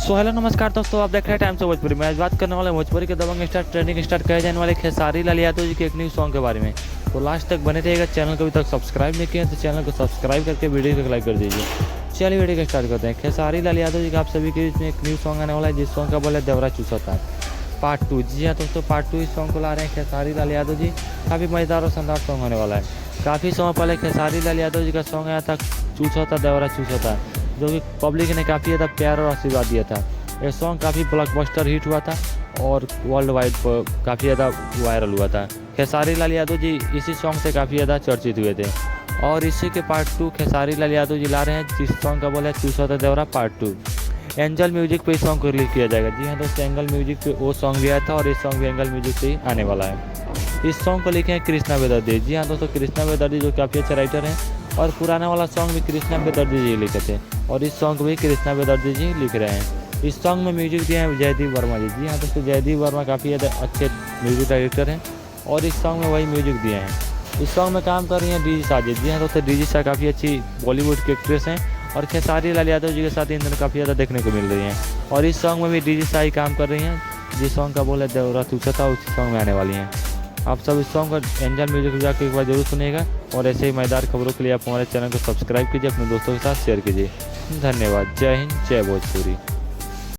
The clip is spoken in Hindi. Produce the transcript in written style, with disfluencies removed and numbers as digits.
सो हेलो नमस्कार दोस्तों, आप देख रहे हैं टाइम्स ऑफ भोजपुरी। मैं आज बात करने वाला भोजपुरी के दबंग स्टार ट्रेंडिंग स्टार कहे जाने वाले खेसारी लाल यादव जी के एक न्यू सॉन्ग के बारे में। तो लास्ट तक बने रहिएगा। चैनल को अभी तक सब्सक्राइब नहीं किया तो चैनल को सब्सक्राइब करके वीडियो को लाइक कर दीजिए। चलिए वीडियो को स्टार्ट करते हैं। खेसारी लाल यादव जी का आप सभी के बीच में एक न्यू सॉन्ग आने वाला है, जिस सॉन्ग का बोला देवरा चूसता है पार्ट 2। जी हाँ दोस्तों, पार्ट 2 इस सॉन्ग को ला रहे हैं खेसारी लाल यादव जी। काफ़ी मज़ेदार और शानदार सॉन्ग होने वाला है। काफ़ी समय पहले खेसारी लाल यादव जी का सॉन्ग आया था चूसता देवरा चूसता, जो कि पब्लिक ने काफ़ी ज़्यादा प्यार और आशीर्वाद दिया था। यह सॉन्ग काफ़ी ब्लॉकबस्टर हिट हुआ था और वर्ल्ड वाइड पर काफ़ी ज़्यादा वायरल हुआ था। खेसारी लाल यादव जी इसी सॉन्ग से काफ़ी ज़्यादा चर्चित हुए थे और इसी के पार्ट 2 खेसारी लाल यादव जी ला रहे हैं, जिस सॉन्ग का बोला है चूसता देवरा पार्ट 2। एंजल म्यूजिक पे इस सॉन्ग को रिलीज किया जाएगा। जी हाँ दोस्तों, एंगल म्यूजिक पे वो सॉन्ग भी आया था और इस सॉन्ग भी एंगल म्यूजिक से ही आने वाला है। इस सॉन्ग को लिखे हैं कृष्णा बेदर्दी। जी हाँ दोस्तों, कृष्णा बेदर्दी जो काफ़ी अच्छे राइटर हैं और पुराना वाला सॉन्ग भी कृष्णा बेदर्दी जी लिखे थे और इस सॉन्ग भी कृष्णा बेदर्दी जी लिख रहे हैं। इस सॉन्ग में म्यूजिक दिया है जयदीप वर्मा जी। जी हाँ दोस्तों, जयदीप वर्मा काफ़ी ज़्यादा अच्छे म्यूजिक डायरेक्टर हैं और इस सॉन्ग में वही म्यूजिक दिए हैं। इस सॉन्ग में काम कर रही हैं डीजी साजिद। जी हाँ दोस्तों, डीजी शाह काफ़ी अच्छी बॉलीवुड की एक्ट्रेस हैं और खेसारी लाल यादव जी के साथ इन दोनों काफ़ी ज़्यादा देखने को मिल रही हैं और इस सॉन्ग में भी डीजी शाह ही काम कर रही हैं। जिस सॉन्ग का बोल है देवरा चूसता उस सॉन्ग में आने वाली हैं। आप सब इस सॉन्ग का एंजल म्यूजिक जाकर एक बार जरूर सुनिएगा और ऐसे ही मजेदार खबरों के लिए आप हमारे चैनल को सब्सक्राइब कीजिए, अपने दोस्तों के साथ शेयर कीजिए। धन्यवाद। जय हिंद, जय भोजपुरी।